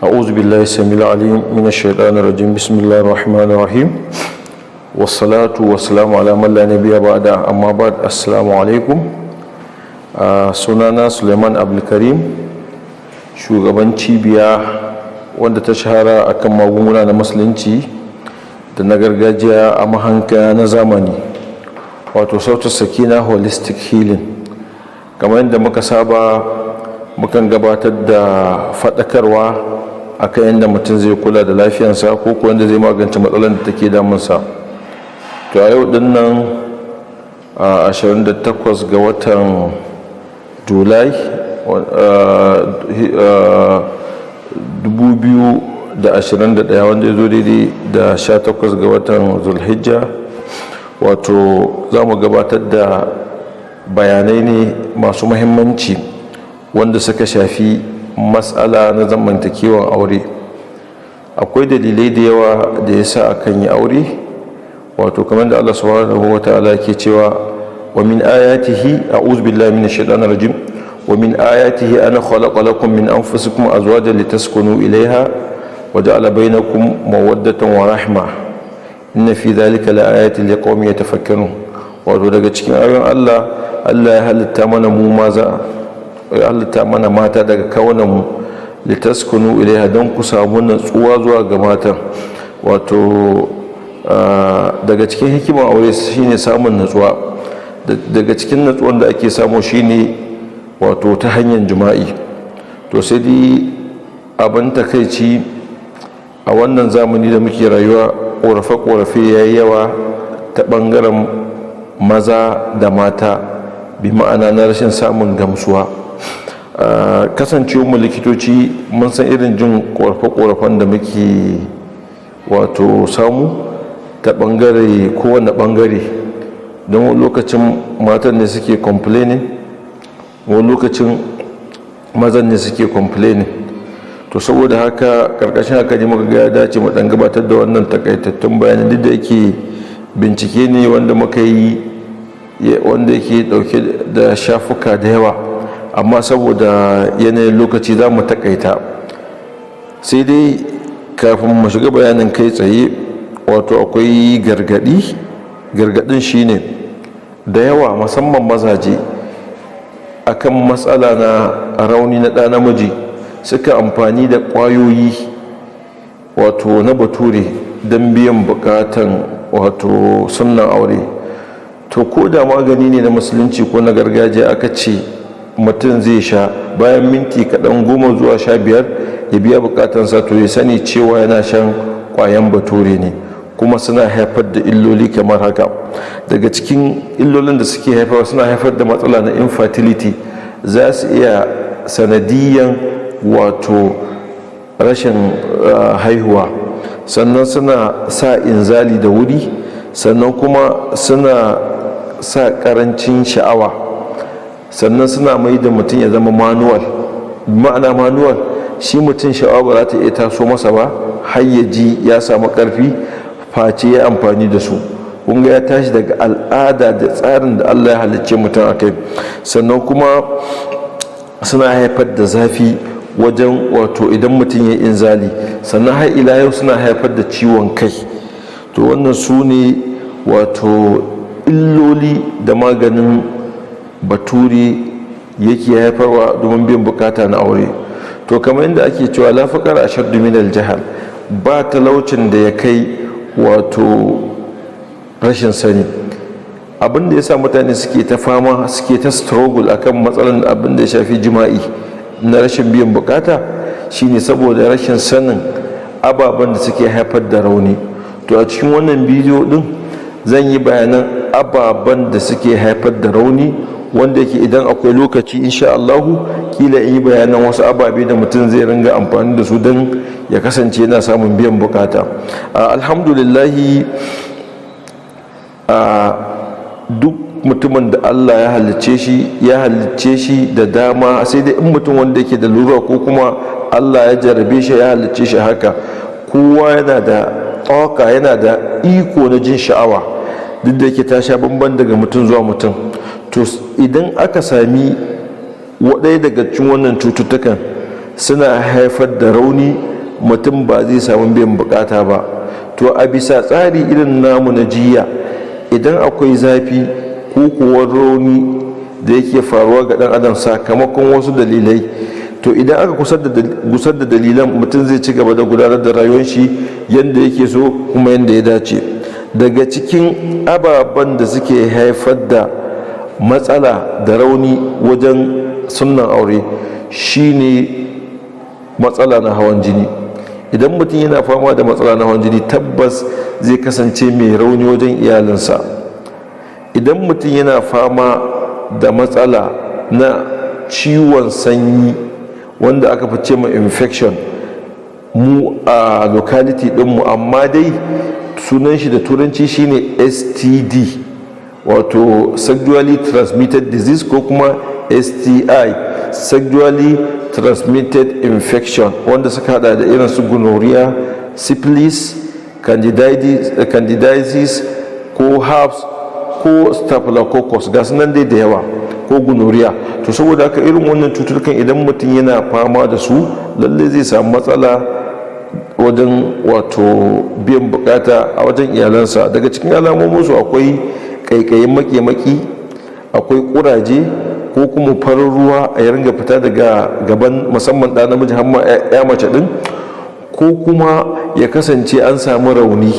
أعوذ بالله السميع العليم من الشيطان الرجيم بسم الله الرحمن الرحيم والصلاة والسلام على من لا نبي بعد أما بعد السلام عليكم sunana Suleiman Abdulkarim shugaban cibiya wanda ta shahara akan magunguna na musulunci da na gargajiya a mahanka na zamani wato sautu sakina holistic healing. Kamar yadda muka saba mukan gabatar da faɗakarwa akan yadda mutum zai kula da lafiyarsa ko kuwa yadda zai magance matsalar da take damunsa. To a yau din nan 28 ga watan Julai 2021 wanda ya zo daidai da 18 ga watan Zulhijja, wato za mu gabatar da bayanai ne masu muhimmanci wanda suka shafi matsala na zamantakewan aure. Akwai dalilai da yawa da yasa akan yi aure, wato kamar da Allah subhanahu wataala yake cewa wa min ayatihi a'udhu billahi minash shaitanir rajim wa min ayatihi ana khalaqa lakum min anfusikum azwajan litaskunu ilayha wa ja'ala bainakum mawaddatan wa rahma inna fi dhalika laayatin liqaumin yatafakkarun. Wato daga cikin ayoyin Allah ya halitta mana mu maza, ya halitta mana mata daga kawunan mu litaskunu ilaiha don ku samu natsuwa zuwa ga matan. Wato daga cikin hikimar aure shine samun natsuwa. Daga cikin natsuwan da ake samu shine wato ta hanyar jima'i. To sai dai abin takaici a wannan zamani da muke rayuwa, ƙorafe-ƙorafe yayi yawa ta ɓangaren maza da mata, bi ma'ana na rashin samun gamsuwa. Kasancewar mu likitoci mun san irin jin ƙorafe-ƙorafen da muke wato samu ta ɓangare, kowane ɓangare. Don wani lokacin matan ne suke complaining, wani lokacin mazan ne suke complaining. To saboda haka karkashin haka ne muka ga ya dace mu dan gabatar da wannan takaitattun bayanan, duk da yake bincike ne wanda muka yi wanda yake dauke da shafuka da yawa, amma saboda yanayin lokaci za mu takaita. Sai dai kafin mu shiga bayanin kai tsaye, wato akwai gargadin shine da yawa musamman mazaje akan matsala na rauni na ɗa namiji suka amfani da ƙwayoyi wato na bature don biyan bukatan wato sunnan aure. To ko da magani ne na musulunci ko na gargajiya aka ce mutum zai sha, bayan minti kaɗan 10 zuwa 15 ya biya bukatansa, to ya sani cewa yana shan ƙwayan bature ne, kuma suna haifar da illoli kamar haka. Daga cikin illolin da suke haifarwa, suna haifar da matsala na infertility, za su iya sanadiyan wato rashin haihuwa, sannan suna sa inzali da wuri, sannan kuma suna sa karancin sha'awa, sannan suna mai da mutum ya zama manual. Ma'ana manual shi mutum sha'awa ba za ta iya taso masa ba har ya ji ya samu karfi face ya amfani da su. Kunga ya tashi daga al'ada da tsarin da Allah ya halicce mutum a kai. Sannan kuma suna haifar da zafi wajen wato idan mutum ya inzali, sannan har ila yau suna haifar da ciwon kai. To wannan su ne wato illoli da maganin bature yake haifarwa domin biyan bukata na aure. To kamar yadda ake cewa la faqara ashaddu min al-jahl, ba talaucin da ya kai wato rashin sani. Abin da ya sa mutane suke ta fama, suke ta struggle akan matsalan abin da ya shafi jima'i na rashin biyan bukata shine saboda rashin sanin ababen da suke haifar da rauni. To a cikin wannan bidiyo din zan yi bayanan ababen da suke haifar da rauni, wanda yake idan akwai lokaci insha Allahu kila in yi bayanan wasu ababe da mutum zai ringa amfani da su don ya kasance yana samun biyan bukata. Alhamdulillahi, duk mutumin da Allah ya halicce shi da dama, sai dai in mutum wanda yake da lura ko kuma Allah ya jarabe shi ya halicce shi haka, kowa yana da tsawaka, yana da iko na jin sha'awa, duk da yake ta sha bamban daga mutum zuwa mutum. To idan aka sami waɗaya daga cikin wannan cututtukan, suna haifar da rauni mutum ba zai samu biyan bukata ba. To a bisa tsari irin namu na jiya, idan akwai zafi ko kuwa rauni da yake faruwa ga dan adam sakamakon wasu dalilai, to idan aka gusar da dalilan, mutum zai ci gaba da gudanar da rayuwar shi yadda yake so kuma yadda ya dace. Daga cikin ababen da suke haifar da matsala da rauni wajen sunnan aure shine matsala na hawan jini. Idan mutum yana fama da matsala na hawan jini, tabbas zai kasance mai rauni wajen iyalinsa. Idan mutum yana fama da matsala na ciwon sanyi wanda aka fi ce ma infection, mu a locality dinmu, amma dai sunan shi da turanci shine STD, wato sexually transmitted disease, ko kuma STI, sexually transmitted infection, wanda suka hada da irin su gonorrhea, syphilis, candidiasis ko herpes ko staphylococcus, ga sunan dai da yawa, ko gonorrhea. To saboda haka irin wannan cututtukan idan mutum yana fama da su, lalle zai samu matsala wajen wato biyan bukata a wajen iyalansa. Daga cikin alamominsu akwai kaikayin maki, akwai kuraje ko kuma farin ruwa a ringa fita daga gaban musamman ɗa namiji har ma ya mace ɗin, ko kuma ya kasance an samu rauni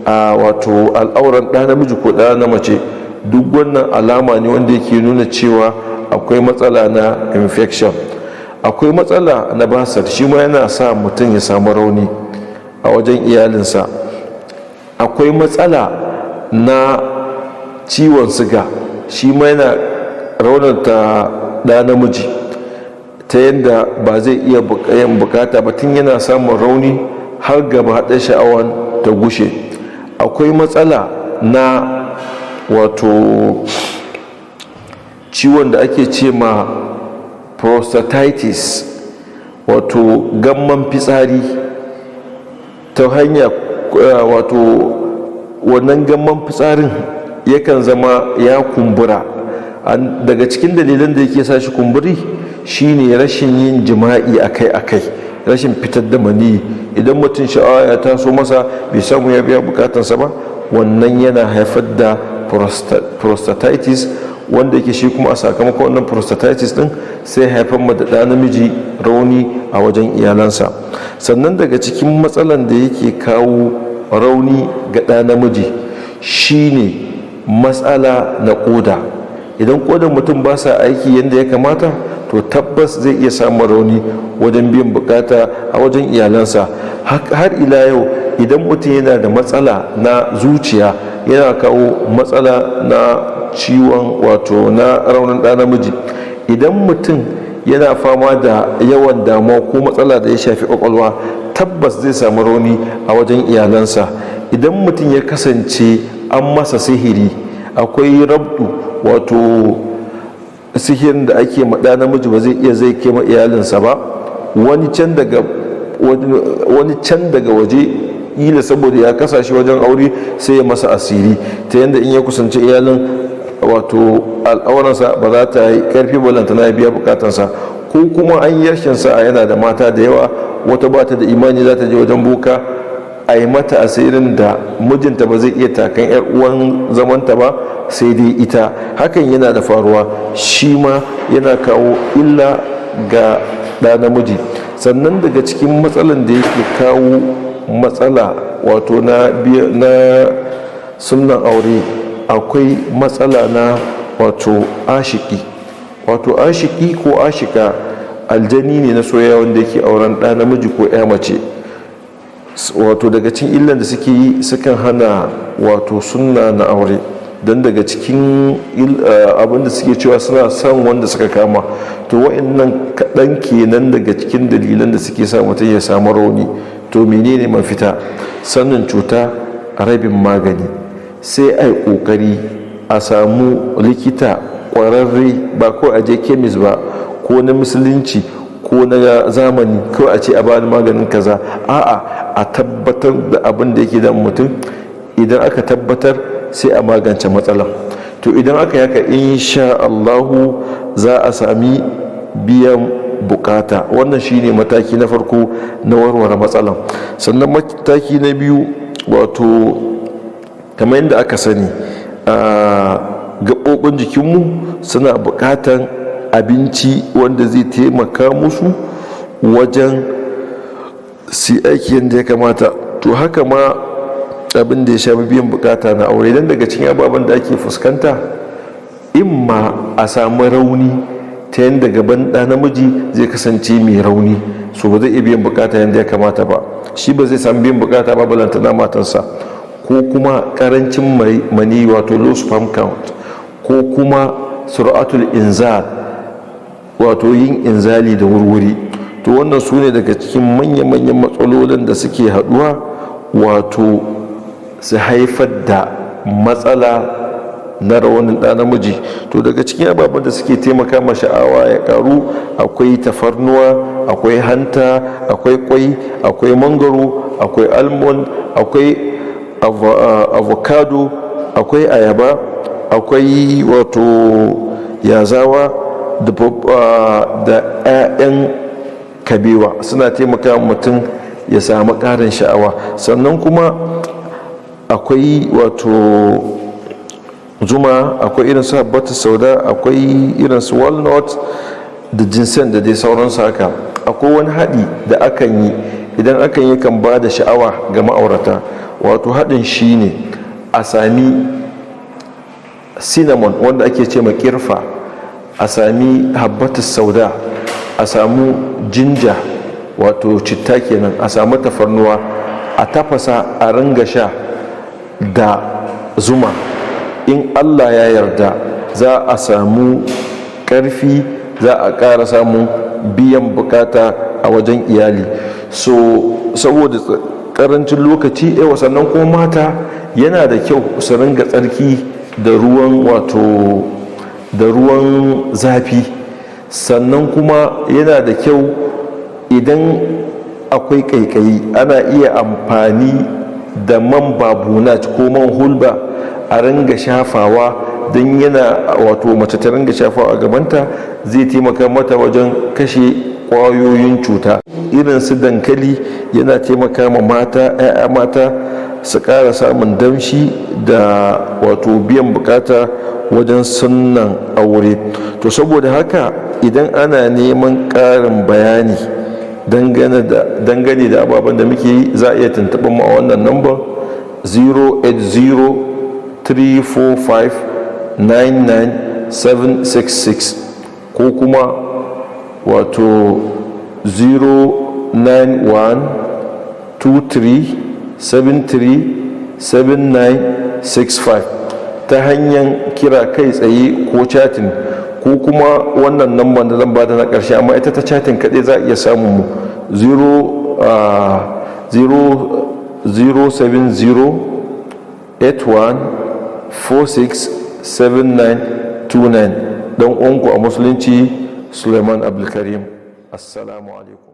a wato al'auran ɗa namiji ko ɗa na mace. Duk wannan alama ne wanda yake nuna cewa akwai matsala na infection. Akwai matsala na basar, shi ma yana sa mutum ya samu rauni a wajen iyalinsa. Akwai matsala na ciwon siga, shi ma yana raunata ɗa namiji ta yadda ba zai iya yin bukata ba, tun yana samun rauni har gaba haɗe sha'awan ta gushe. Akwai matsala na wato ciwon da ake ce ma prostatitis, wato gamman fitsari, ta hanya wato wannan gamman fitsarin yakan zama ya kumbura. Daga cikin dalilan da yake sa shi kumburi shine rashin yin jima'i akai-akai, rashin fitar da maniyi. Idan mutum sha'awa ya taso masa bai samu ya biya bukatarsa ba, wannan yana haifar da prostatitis, wanda yake shi kuma a sakamakon wannan prostatitis din sai haifar ma da ɗa namiji rauni a wajen iyalansa. Sannan daga cikin matsalan da yake kawo rauni ga ɗa namiji shine matsala na ƙoda. Idan ƙodan mutum ba sa aiki yadda ya kamata, to tabbas zai iya samun rauni wajen biyan bukata a wajen iyalansa. Har ila yau, idan mutum yana da matsala na zuciya, yana kawo matsala na ciwon wato na raunin ɗa namiji. Idan mutum yana fama da yawan damuwa ko matsala da ya shafi ƙwaƙwalwa, tabbas zai samu rauni a wajen iyalansa. Idan mutum ya kasance an masa sihiri, akwai rabdu, wato sihirin da ake ma ɗa namiji ba zai iya zai kema iyalinsa ba, wani can daga waje ila saboda ya kasashe wajen aure sai ya masa asiri, ta yadda in ya kusanci iyalin wato al'auransa ba za ta yi karfi balanta na biya bukatansa. Ko kuma an yi rashin sa'a, yana da mata da yawa, wata ba ta da imani za ta je wajen boka a yi mata asirin da mijinta ba zai iya takan 'yar uwan zamanta ba, sai dai ita. Hakan yana da faruwa, shi ma yana kawo illa ga ɗa namiji. Sannan daga cikin matsalan da yake kawo matsala wato na sunnan aure, akwai matsala na wato ashiki. Wato ashiki ko ashika aljani ne na soyayya wanda yake auren ɗa namiji ko 'ya mace. Wato daga cikin illan da suke yi, sukan hana wato sunna na aure, don daga cikin abinda suke cewa suna son wanda suka kama. To wa'annan kaɗan kenan daga cikin dalilan da suke sa mutum ya samu rauni. To menene mafita? Sanin cuta rabin magani. Sai a yi ƙoƙari a samu likita ƙwararre, ba ko a je kemis ba, ko na musulunci ko na zamani, ko a ce a bani maganin kaza. A'a, a tabbatar da abin da yake da mutum. Idan aka tabbatar, sai a magance matsalan. To idan aka yaka, insha Allahu za a sami biyan bukata. Wannan shine mataki na farko na warware matsalan. Sannan mataki na biyu, wato kamar yadda aka sani, gaɓoɓin jikinmu suna buƙatan abinci wanda zai taimaka musu wajen su aiki yadda ya kamata. To haka ma abin da ya shafi biyan bukata na aure, don daga cikin ababen da ake fuskanta, imma a samu rauni ta yadda gaban ɗa namiji zai kasance mai rauni, so ba zai iya biyan bukata yadda ya kamata ba, shi ba zai samu biyan bukata ba balantana matansa, ko kuma karancin mani wato low sperm count, ko kuma sur'atul inzal wato yin inzali da wurwuri. To wannan su ne daga cikin manya-manyan matsalolin da suke haɗuwa wato su haifar da matsala na raunin ɗa namiji. To daga cikin ababen da suke taimaka ma sha'awa ya karu, akwai tafarnuwa, akwai hanta, akwai kwai, akwai mangoro, akwai almond, akwai avocado, akwai ayaba, akwai wato yazawa da 'ya'yan kabewa, suna taimaka mutum ya samu ƙarin sha'awa. Sannan kuma akwai wato zuma, akwai irin su habbatus sauda, akwai irin su walnut da ginseng da dai sauransu. Haka akwai wani haɗi da akan yi, idan akan yi kan ba da sha'awa ga ma'aurata. Wato haɗin shine a sami cinnamon wanda ake ce ma kirfa, a sami habbatus sauda, a samu jinja wato citta kenan, a samu tafarnuwa, a tafasa a ringa sha da zuma. In Allah ya yarda za a samu ƙarfi, za a ƙara samun biyan bukata a wajen iyali. So saboda ƙarancin lokaci, sannan kuma mata yana da kyau su ringa tsarki da ruwan zafi. Sannan kuma yana da kyau idan akwai ƙaiƙayi, ana iya amfani da man babunat ko man hulba a ringa shafawa, don yana wato mace ta ringa shafawa a gabanta, zai taimaka mata wajen kashe ƙwayoyin cuta. Irin su dankali yana taimaka ma mata, 'ya'ya mata su ƙara samun damshi da wato biyan bukata wajen sunnan aure. To saboda haka idan ana neman ƙarin bayani dangane da ababen da muke yi, za a iya tuntuɓar mu a wannan number 08034599766 ko kuma wato 09123737965 ta hanyar kira kai tsaye ko chatting, ko kuma wannan number da zan bada na ƙarshe, amma ita ta chatting kaɗai za a iya samun mu 07081467929. don uwanku a musulunci Suleiman Abdulkarim. Assalamu alaikum.